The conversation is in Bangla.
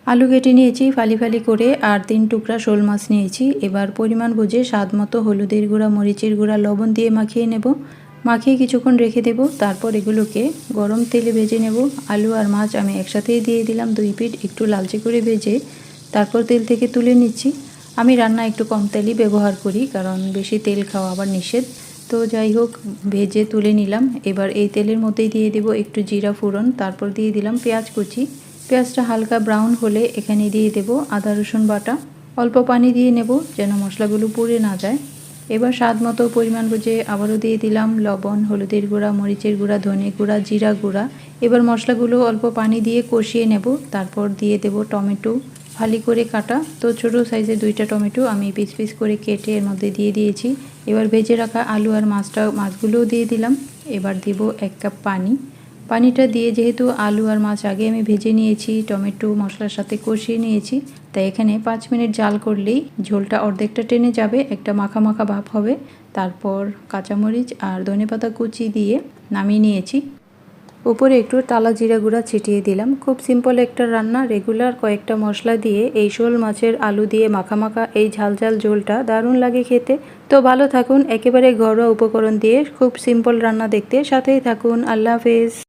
আলু কেটে নিয়েছি ফালি ফালি করে আর 3 টুকরা শোল মাছ নিয়েছি। এবার পরিমাণ বুঝে স্বাদ মতো হলুদের গুঁড়া, মরিচের গুঁড়া, লবণ দিয়ে মাখিয়ে নেব। মাখিয়ে কিছুক্ষণ রেখে দেব। তারপর এগুলোকে গরম তেলে ভেজে নেব। আলু আর মাছ আমি একসাথেই দিয়ে দিলাম 2 পিঠ একটু লালচে করে ভেজে তারপর তেল থেকে তুলে নিচ্ছি। আমি রান্না একটু কম তেলই ব্যবহার করি, কারণ বেশি তেল খাওয়া আবার নিষেধ। তো যাই হোক, ভেজে তুলে নিলাম। এবার এই তেলের মধ্যেই দিয়ে দেব একটু জিরা ফোড়ন, তারপর দিয়ে দিলাম পেঁয়াজ কুচি। পেঁয়াজটা হালকা ব্রাউন হলে এখানে দিয়ে দেব আদা রসুন বাটা। অল্প পানি দিয়ে নেব যেন মশলাগুলো পুড়ে না যায়। এবার স্বাদ মতো পরিমাণ বুঝে আবারও দিয়ে দিলাম লবণ, হলুদের গুঁড়া, মরিচের গুঁড়া, ধনে গুঁড়া, জিরা গুঁড়া। এবার মশলাগুলো অল্প পানি দিয়ে কষিয়ে নেব। তারপর দিয়ে দেব টমেটো ফালি করে কাটা। তো ছোটো সাইজের 2টা টমেটো আমি পিস পিস করে কেটে এর মধ্যে দিয়ে দিয়েছি। এবার ভেজে রাখা আলু আর মাছগুলোও দিয়ে দিলাম। এবার দিব 1 কাপ পানি। পানিটা দিয়ে যেহেতু আলু আর মাছ আগে আমি ভেজে নিয়েছি, টমেটো মশলার সাথে কষিয়ে নিয়েছি, তাই এখানে 5 মিনিট জাল করলেই ঝোলটা অর্ধেকটা টেনে যাবে, একটা মাখা মাখা ভাব হবে। তারপর কাঁচামরিচ আর ধনেপাতা কুচি দিয়ে নামিয়ে নিয়েছি। উপরে একটু টালা জিরা গুঁড়া ছিটিয়ে দিলাম। খুব সিম্পল একটা রান্না। রেগুলার কয়েকটা মশলা দিয়ে এই শোল মাছের আলু দিয়ে মাখা মাখা এই ঝাল ঝাল ঝোলটা দারুণ লাগে খেতে। তো ভালো থাকুন, একেবারে ঘরোয়া উপকরণ দিয়ে খুব সিম্পল রান্না দেখতে সাথেই থাকুন। আল্লাহ হাফেজ।